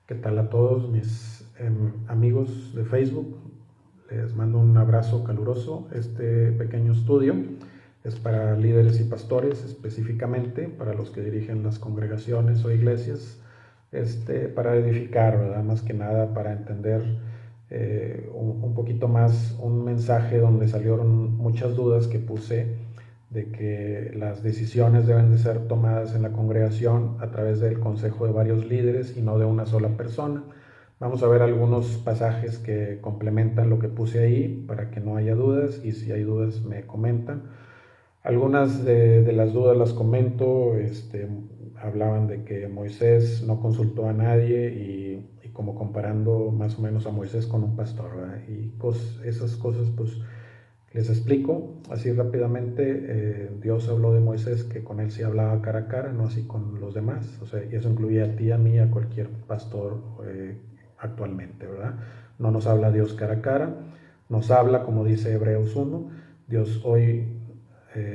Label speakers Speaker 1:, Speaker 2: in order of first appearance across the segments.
Speaker 1: ¿Qué tal a todos mis amigos de Facebook? Les mando un abrazo caluroso. Este pequeño estudio es para líderes y pastores, específicamente para los que dirigen las congregaciones o iglesias, para edificar, ¿verdad? Más que nada para entender un poquito más un mensaje donde salieron muchas dudas que puse de que las decisiones deben de ser tomadas en la congregación a través del consejo de varios líderes y no de una sola persona. Vamos a ver algunos pasajes que complementan lo que puse ahí para que no haya dudas, y si hay dudas me comentan. Algunas de las dudas las comento. Hablaban de que Moisés no consultó a nadie y como comparando más o menos a Moisés con un pastor, ¿verdad? Y esas cosas pues les explico así rápidamente. Dios habló de Moisés que con él sí hablaba cara a cara, no así con los demás. O sea, y eso incluye a ti, a mí, a cualquier pastor actualmente, ¿verdad? No nos habla Dios cara a cara, nos habla, como dice Hebreos 1, Dios hoy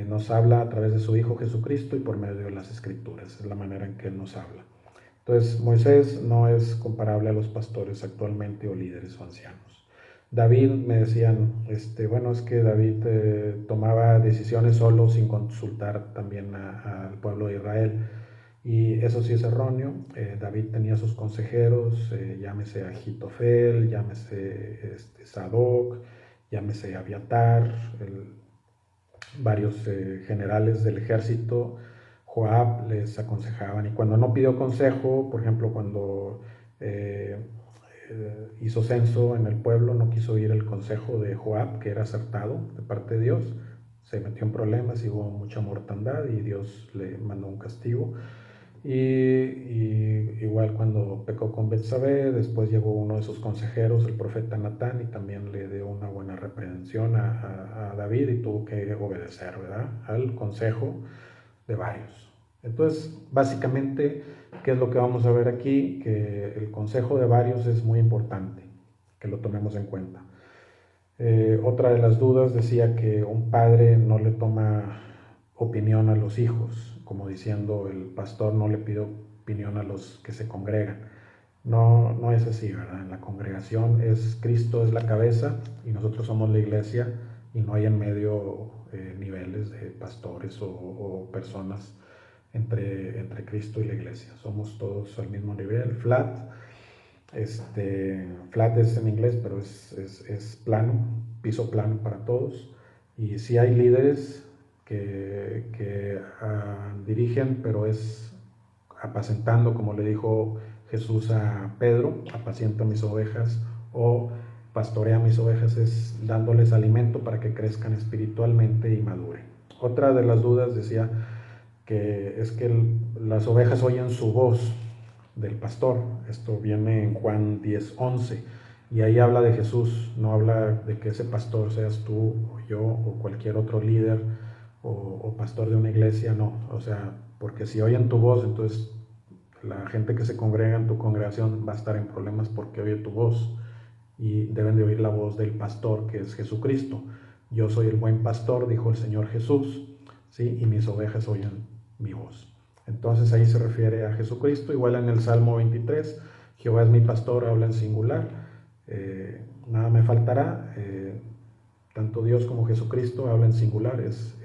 Speaker 1: nos habla a través de su Hijo Jesucristo y por medio de las Escrituras. Es la manera en que Él nos habla. Entonces, Moisés no es comparable a los pastores actualmente o líderes o ancianos. David, me decían, bueno, es que David tomaba decisiones solo sin consultar también al pueblo de Israel. Y eso sí es erróneo. David tenía sus consejeros, llámese Ahitofel, llámese Sadoc, llámese Abiatar, varios generales del ejército. Joab les aconsejaban, y cuando no pidió consejo, por ejemplo, cuando hizo censo en el pueblo, no quiso oír el consejo de Joab, que era acertado de parte de Dios, se metió en problemas y hubo mucha mortandad y Dios le mandó un castigo. Y igual cuando pecó con Betsabé, después llegó uno de sus consejeros, el profeta Natán, y también le dio una buena reprensión a David y tuvo que obedecer, ¿verdad?, al consejo de varios. Entonces, básicamente, ¿qué es lo que vamos a ver aquí? Que el consejo de varios es muy importante, que lo tomemos en cuenta. Otra de las dudas decía que un padre no le toma opinión a los hijos, como diciendo el pastor no le pide opinión a los que se congregan. No, no es así, ¿verdad? En la congregación Cristo es la cabeza y nosotros somos la iglesia, y no hay en medio niveles de pastores o personas entre Cristo y la iglesia. Somos todos al mismo nivel, flat. Flat es en inglés, pero es plano, piso plano para todos. Y sí hay líderes que dirigen, pero es apacentando, como le dijo Jesús a Pedro, apacienta mis ovejas, o pastorea mis ovejas, es dándoles alimento para que crezcan espiritualmente y maduren. Otra de las dudas decía que es que las ovejas oyen su voz del pastor. Esto viene en Juan 10:11, y ahí habla de Jesús, no habla de que ese pastor seas tú o yo o cualquier otro líder o pastor de una iglesia, no. O sea, porque si oyen tu voz, entonces la gente que se congrega en tu congregación va a estar en problemas porque oye tu voz, y deben de oír la voz del pastor, que es Jesucristo. Yo soy el buen pastor, dijo el Señor Jesús, ¿sí? Y mis ovejas oyen mi voz. Entonces ahí se refiere a Jesucristo. Igual en el Salmo 23, Jehová es mi pastor, habla en singular. Nada me faltará. Tanto Dios como Jesucristo habla en singular, es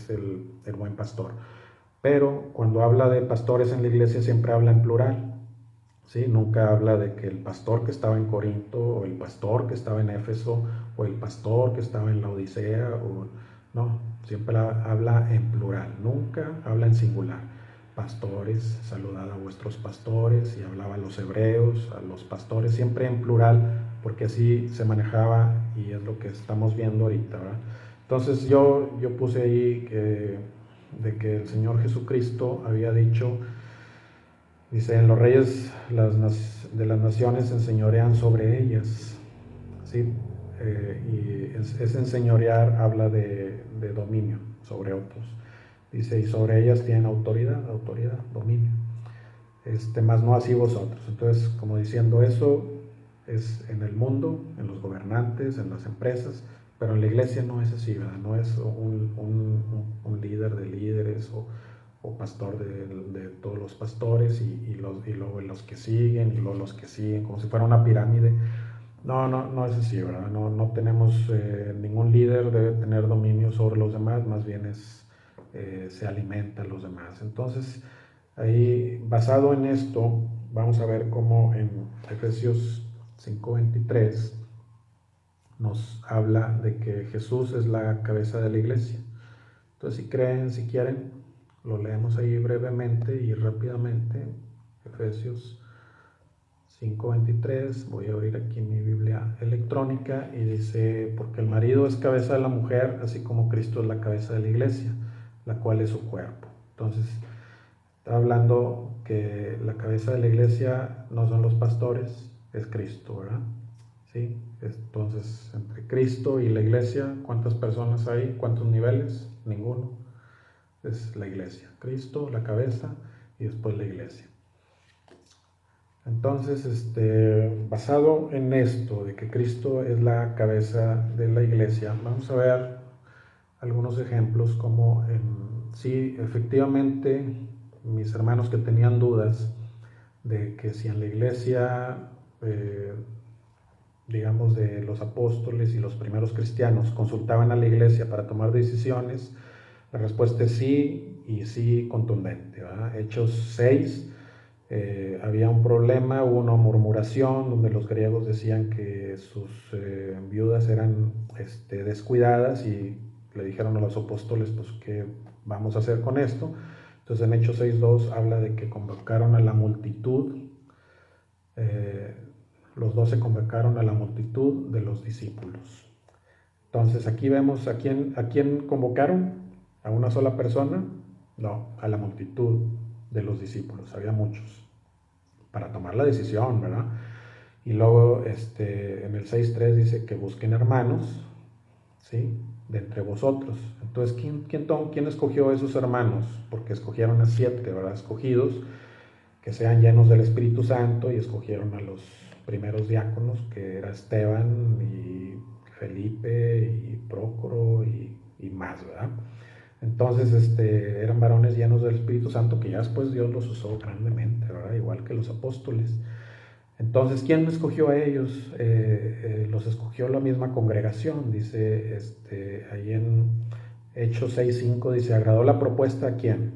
Speaker 1: el buen pastor. Pero cuando habla de pastores en la iglesia siempre habla en plural. ¿Sí? Nunca habla de que el pastor que estaba en Corinto, o el pastor que estaba en Éfeso, o el pastor que estaba en la Odisea, no, siempre habla en plural, nunca habla en singular. Pastores, saludad a vuestros pastores, y hablaba a los hebreos, a los pastores, siempre en plural, porque así se manejaba, y es lo que estamos viendo ahorita, ¿verdad? Entonces yo puse ahí de que el Señor Jesucristo había dicho. Dice, en los reyes de las naciones enseñorean sobre ellas, ¿sí? Y ese enseñorear habla de dominio sobre otros. Dice, y sobre ellas tienen autoridad, dominio. Más no así vosotros. Entonces, como diciendo, eso es en el mundo, en los gobernantes, en las empresas, pero en la iglesia no es así, ¿verdad? No es un líder de líderes o pastor de todos los pastores y luego los que siguen y luego los que siguen, como si fuera una pirámide. No es así, ¿verdad? No tenemos, ningún líder debe tener dominio sobre los demás, más bien se alimenta a los demás. Entonces, ahí, basado en esto, vamos a ver cómo en Efesios 5:23 nos habla de que Jesús es la cabeza de la iglesia. Entonces, si creen, si quieren, lo leemos ahí brevemente y rápidamente. Efesios 5:23, voy a abrir aquí mi Biblia electrónica y dice, porque el marido es cabeza de la mujer, así como Cristo es la cabeza de la iglesia, la cual es su cuerpo. Entonces, está hablando que la cabeza de la iglesia no son los pastores, es Cristo, ¿verdad? ¿Sí? Entonces, entre Cristo y la iglesia, ¿cuántas personas hay? ¿Cuántos niveles? Ninguno. Es la iglesia. Cristo, la cabeza, y después la iglesia. Entonces, basado en esto, de que Cristo es la cabeza de la iglesia, vamos a ver algunos ejemplos como sí, efectivamente, mis hermanos que tenían dudas de que si en la iglesia, digamos, de los apóstoles y los primeros cristianos consultaban a la iglesia para tomar decisiones, la respuesta es sí, y sí contundente, ¿verdad? Hechos 6, había un problema, hubo una murmuración donde los griegos decían que sus viudas eran descuidadas y le dijeron a los apóstoles, pues, ¿qué vamos a hacer con esto? Entonces en Hechos 6:2 habla de que convocaron a la multitud, los 12 convocaron a la multitud de los discípulos. Entonces aquí vemos a quién convocaron, a una sola persona, no, a la multitud de los discípulos, había muchos, para tomar la decisión, ¿verdad? Y luego en el 6:3 dice que busquen hermanos, ¿sí? De entre vosotros. Entonces, ¿quién escogió a esos hermanos? Porque escogieron a 7, ¿verdad? Escogidos, que sean llenos del Espíritu Santo, y escogieron a los primeros diáconos, que era Esteban y Felipe y Prócoro y más, ¿verdad? Entonces, eran varones llenos del Espíritu Santo que ya después Dios los usó grandemente, ¿verdad? Igual que los apóstoles. Entonces, ¿quién escogió a ellos? Los escogió la misma congregación, dice ahí en Hechos 6:5, dice, ¿agradó la propuesta a quién?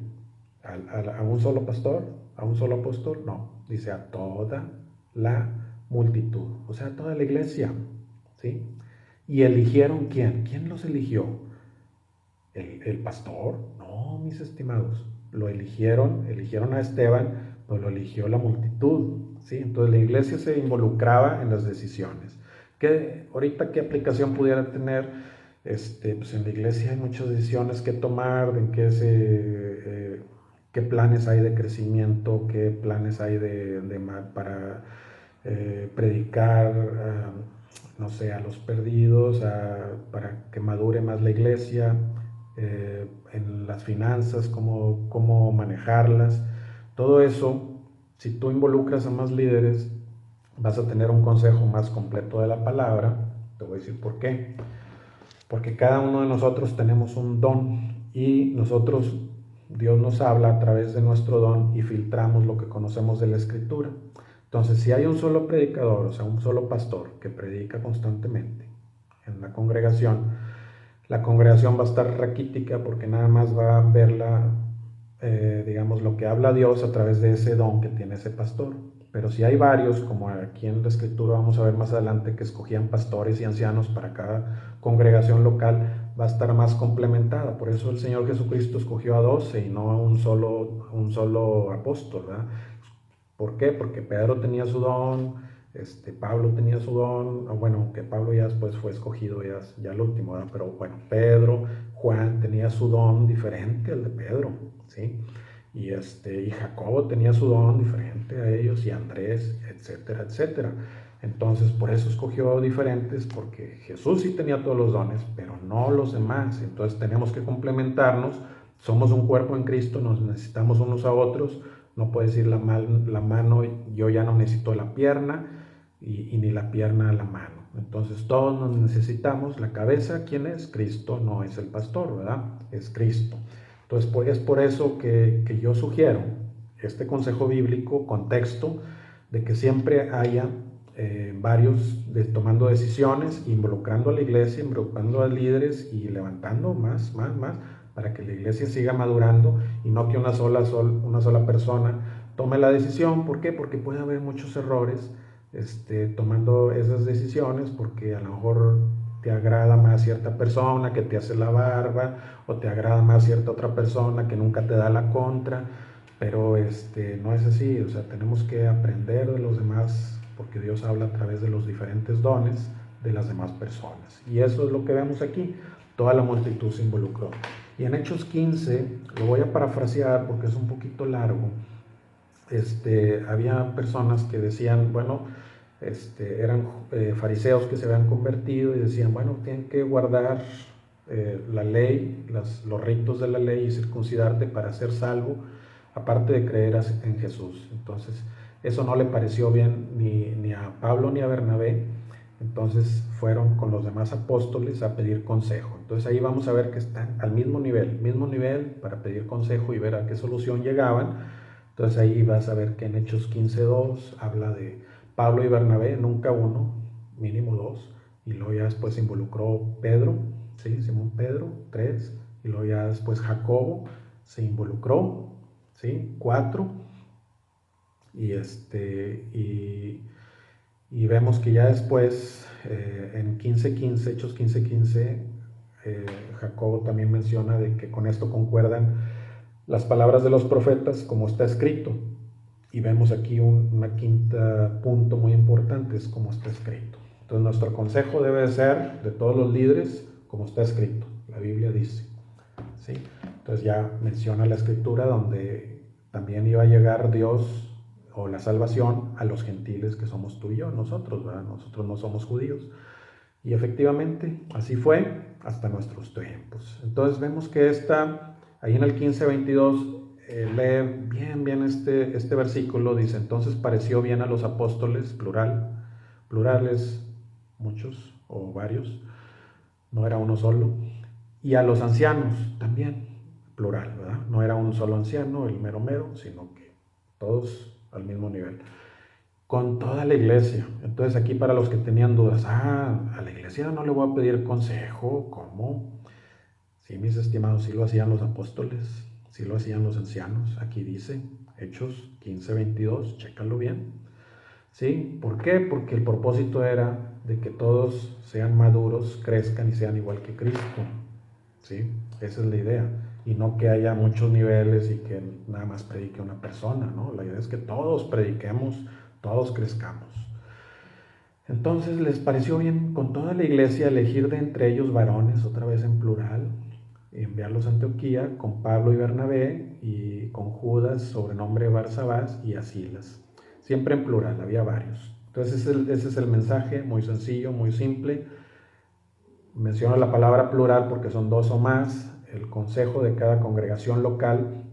Speaker 1: ¿A un solo pastor? ¿A un solo apóstol? No, dice a toda la multitud, o sea, a toda la iglesia, ¿sí? ¿Y eligieron quién? ¿Quién los eligió? ¿El pastor? No, mis estimados, eligieron a Esteban, pues lo eligió la multitud, ¿sí? Entonces la iglesia se involucraba en las decisiones. Ahorita qué aplicación pudiera tener? Pues en la iglesia hay muchas decisiones que tomar, en qué planes hay de crecimiento, qué planes hay para predicar, no sé, a los perdidos, para que madure más la iglesia, en las finanzas, cómo manejarlas. Todo eso, si tú involucras a más líderes, vas a tener un consejo más completo de la palabra. Te voy a decir por qué. Porque cada uno de nosotros tenemos un don y Dios nos habla a través de nuestro don y filtramos lo que conocemos de la Escritura. Entonces, si hay un solo predicador, o sea, un solo pastor que predica constantemente en la congregación va a estar raquítica porque nada más va a verla, digamos, lo que habla Dios a través de ese don que tiene ese pastor. Pero si hay varios, como aquí en la Escritura vamos a ver más adelante, que escogían pastores y ancianos para cada congregación local, va a estar más complementada. Por eso el Señor Jesucristo escogió a 12 y no a un solo apóstol, ¿verdad? ¿Por qué? Porque Pedro tenía su don, Pablo tenía su don, bueno, que Pablo ya después fue escogido ya el último, ¿verdad? Pero bueno, Pedro, Juan tenía su don diferente al de Pedro, ¿sí? Y Jacobo tenía su don diferente a ellos, y Andrés, etcétera, etcétera. Entonces, por eso escogió diferentes, porque Jesús sí tenía todos los dones, pero no los demás. Entonces, tenemos que complementarnos. Somos un cuerpo en Cristo, nos necesitamos unos a otros. No puedes ir la mano, yo ya no necesito la pierna, y ni la pierna a la mano. Entonces, todos nos necesitamos. La cabeza, ¿quién es? Cristo, no es el pastor, ¿verdad? Es Cristo. Entonces, es por eso que yo sugiero este consejo bíblico, contexto, de que siempre haya varios tomando decisiones, involucrando a la iglesia, involucrando a líderes y levantando más, para que la iglesia siga madurando y no que una sola persona tome la decisión. ¿Por qué? Porque puede haber muchos errores tomando esas decisiones, porque a lo mejor te agrada más cierta persona que te hace la barba, o te agrada más cierta otra persona que nunca te da la contra, pero no es así. O sea, tenemos que aprender de los demás, porque Dios habla a través de los diferentes dones de las demás personas. Y eso es lo que vemos aquí. Toda la multitud se involucró. Y en Hechos 15, lo voy a parafrasear porque es un poquito largo, había personas que decían, bueno, eran fariseos que se habían convertido y decían, bueno, tienen que guardar la ley, los ritos de la ley y circuncidarte para ser salvo, aparte de creer en Jesús. Entonces, eso no le pareció bien ni a Pablo ni a Bernabé. Entonces fueron con los demás apóstoles a pedir consejo. Entonces ahí vamos a ver que están al mismo nivel para pedir consejo y ver a qué solución llegaban. Entonces ahí vas a ver que en Hechos 15:2 habla de Pablo y Bernabé, nunca uno, mínimo dos, y luego ya después se involucró Pedro, ¿sí? Simón Pedro, 3, y luego ya después Jacobo se involucró, ¿sí? 4, y vemos que ya después en 15:15, Hechos 15:15, Jacobo también menciona de que con esto concuerdan las palabras de los profetas como está escrito. Y vemos aquí una quinta punto muy importante, es como está escrito. Entonces nuestro consejo debe de ser de todos los líderes como está escrito. La Biblia dice, ¿sí? Entonces ya menciona la escritura donde también iba a llegar Dios o la salvación a los gentiles que somos tú y yo, nosotros, ¿verdad? Nosotros no somos judíos. Y efectivamente, así fue hasta nuestros tiempos. Entonces vemos que ahí en el 15:22, lee bien este versículo, dice, entonces pareció bien a los apóstoles, plurales, muchos o varios, no era uno solo, y a los ancianos también, plural, ¿verdad? No era un solo anciano, el mero mero, sino que todos al mismo nivel. Con toda la iglesia. Entonces aquí para los que tenían dudas, a la iglesia no le voy a pedir consejo, ¿cómo? Sí, mis estimados, sí lo hacían los apóstoles, sí lo hacían los ancianos. Aquí dice, Hechos 15:22, chécalo bien. ¿Sí? ¿Por qué? Porque el propósito era de que todos sean maduros, crezcan y sean igual que Cristo. ¿Sí? Esa es la idea. Y no que haya muchos niveles y que nada más predique una persona, ¿no? La idea es que todos prediquemos, todos crezcamos. Entonces les pareció bien con toda la iglesia elegir de entre ellos varones, otra vez en plural, y enviarlos a Antioquía con Pablo y Bernabé y con Judas, sobrenombre Barsabás, y a Silas. Siempre en plural, había varios. Entonces ese es el mensaje, muy sencillo, muy simple. Menciono la palabra plural porque son dos o más, el consejo de cada congregación local.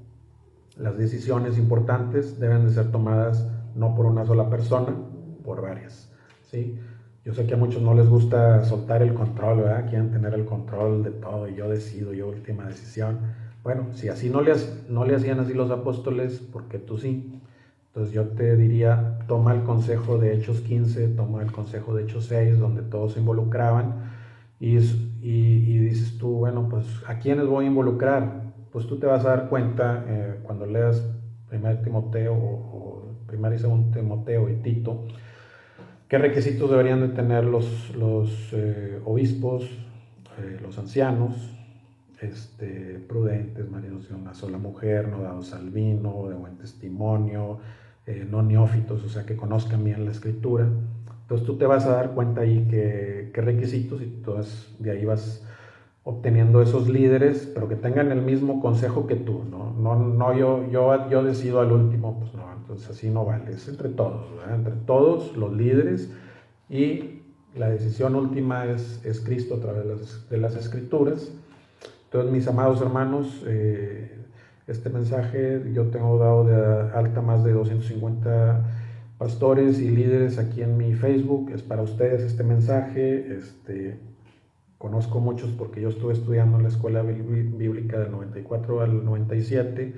Speaker 1: Las decisiones importantes deben de ser tomadas no por una sola persona, por varias, ¿sí? Yo sé que a muchos no les gusta soltar el control, ¿verdad? Quieren tener el control de todo, y yo decido, yo última decisión. Bueno, si así no le hacían así los apóstoles, ¿por qué tú sí? Entonces yo te diría, toma el consejo de Hechos 15, toma el consejo de Hechos 6, donde todos se involucraban, y dices tú, bueno, pues ¿a quiénes voy a involucrar? Pues tú te vas a dar cuenta cuando leas 1 Timoteo o 1 y 2 Timoteo y Tito, qué requisitos deberían de tener los obispos, los ancianos, prudentes, maridos de una sola mujer, no dados al vino, de buen testimonio, no neófitos, o sea, que conozcan bien la escritura. Entonces tú te vas a dar cuenta ahí qué requisitos, y entonces de ahí vas obteniendo esos líderes, pero que tengan el mismo consejo que tú, ¿no? No yo decido al último, pues no, entonces así no vale, es entre todos, ¿verdad? Entre todos los líderes, y la decisión última es Cristo a través de las escrituras. Entonces, mis amados hermanos, este mensaje yo tengo dado de alta más de 250 pastores y líderes aquí en mi Facebook. Es para ustedes este mensaje. conozco muchos porque yo estuve estudiando en la escuela bíblica del 94 al 97.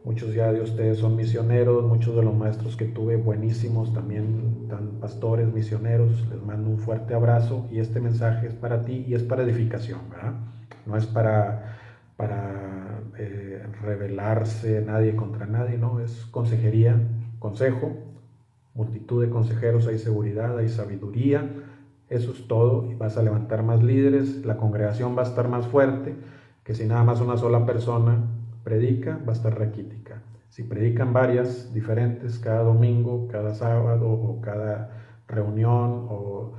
Speaker 1: Muchos ya de ustedes son misioneros, muchos de los maestros que tuve buenísimos también, tan pastores, misioneros. Les mando un fuerte abrazo y este mensaje es para ti y es para edificación, ¿verdad? No es para rebelarse nadie contra nadie, no, es consejería, consejo, multitud de consejeros, hay seguridad, hay sabiduría, eso es todo, y vas a levantar más líderes, la congregación va a estar más fuerte, que si nada más una sola persona predica, va a estar raquítica. Si predican varias diferentes cada domingo, cada sábado o cada reunión o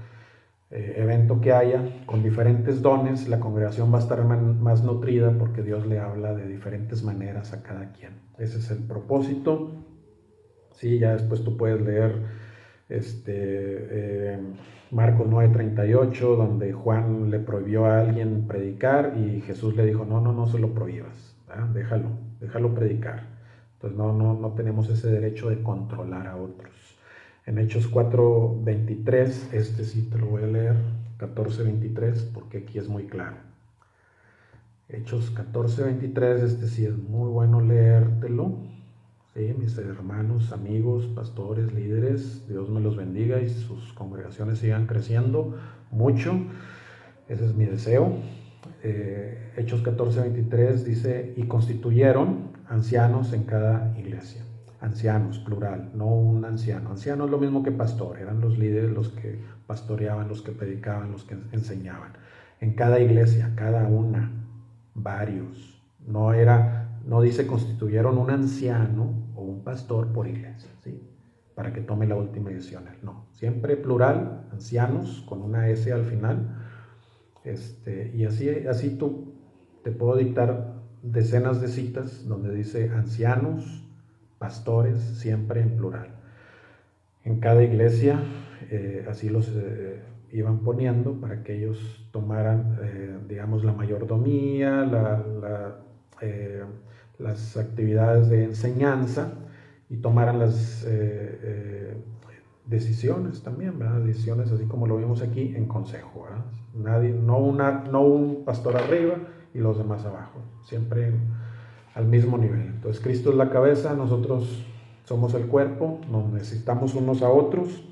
Speaker 1: evento que haya con diferentes dones, la congregación va a estar más nutrida porque Dios le habla de diferentes maneras a cada quien. Ese es el propósito. Sí, ya después tú puedes leer Marcos 9:38, donde Juan le prohibió a alguien predicar y Jesús le dijo, no se lo prohíbas, ¿verdad? Déjalo predicar. Entonces no tenemos ese derecho de controlar a otros. En Hechos 4:23, sí te lo voy a leer, 14:23, porque aquí es muy claro. Hechos 14:23, sí es muy bueno leértelo. Sí, mis hermanos, amigos, pastores, líderes, Dios me los bendiga y sus congregaciones sigan creciendo mucho. Ese es mi deseo. Hechos 14:23 dice, y constituyeron ancianos en cada iglesia. Ancianos, plural, no un anciano. Anciano es lo mismo que pastor, eran los líderes los que pastoreaban, los que predicaban, los que enseñaban. En cada iglesia, cada una, varios. No dice constituyeron un anciano o un pastor por iglesia, ¿sí? Para que tome la última edición. No, siempre plural, ancianos, con una S al final. Y así tú te puedo dictar decenas de citas donde dice ancianos, pastores, siempre en plural. En cada iglesia así los iban poniendo para que ellos tomaran, digamos, la mayordomía, las actividades de enseñanza y tomaran las decisiones también, ¿verdad? Decisiones así como lo vimos aquí en consejo, ¿verdad? No un pastor arriba y los demás abajo, siempre al mismo nivel. Entonces Cristo es la cabeza, nosotros somos el cuerpo, nos necesitamos unos a otros.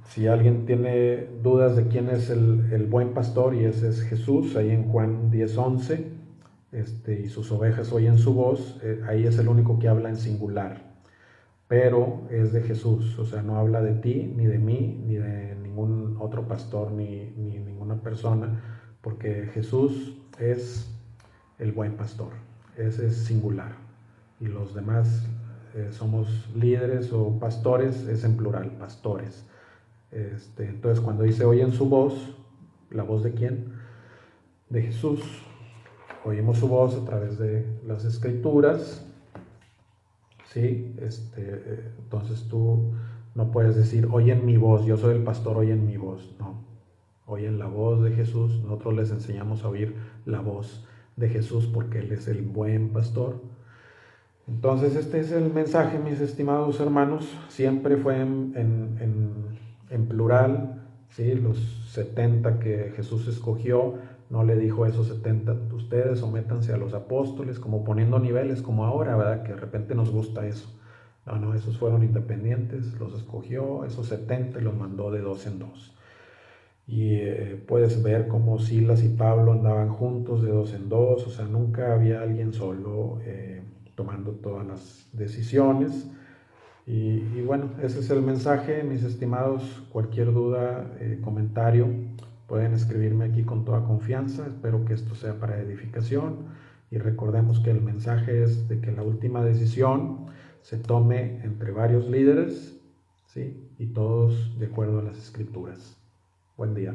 Speaker 1: Si alguien tiene dudas de quién es el buen pastor, y ese es Jesús, ahí en Juan 10:11, y sus ovejas oyen su voz, ahí es el único que habla en singular, pero es de Jesús, o sea, no habla de ti, ni de mí, ni de ningún otro pastor, ni ninguna persona, porque Jesús es el buen pastor, ese es singular, y los demás somos líderes o pastores, es en plural, pastores. Entonces cuando dice oyen su voz, ¿la voz de quién? De Jesús. Oímos su voz a través de las escrituras, ¿sí? Entonces tú no puedes decir oyen mi voz, yo soy el pastor, oyen mi voz, no. Oyen la voz de Jesús, nosotros les enseñamos a oír la voz de Jesús porque Él es el buen pastor. Entonces este es el mensaje, mis estimados hermanos, siempre fue en plural, ¿sí? Los 70 que Jesús escogió, no le dijo a esos 70, ustedes sométanse a los apóstoles, como poniendo niveles, como ahora, ¿verdad? Que de repente nos gusta eso. No, esos fueron independientes, los escogió, esos 70 y los mandó de dos en dos. Y puedes ver cómo Silas y Pablo andaban juntos de dos en dos, o sea, nunca había alguien solo tomando todas las decisiones. Y bueno, ese es el mensaje, mis estimados. Cualquier duda, comentario, pueden escribirme aquí con toda confianza. Espero que esto sea para edificación. Y recordemos que el mensaje es de que la última decisión se tome entre varios líderes, ¿sí? Y todos de acuerdo a las escrituras. Buen día.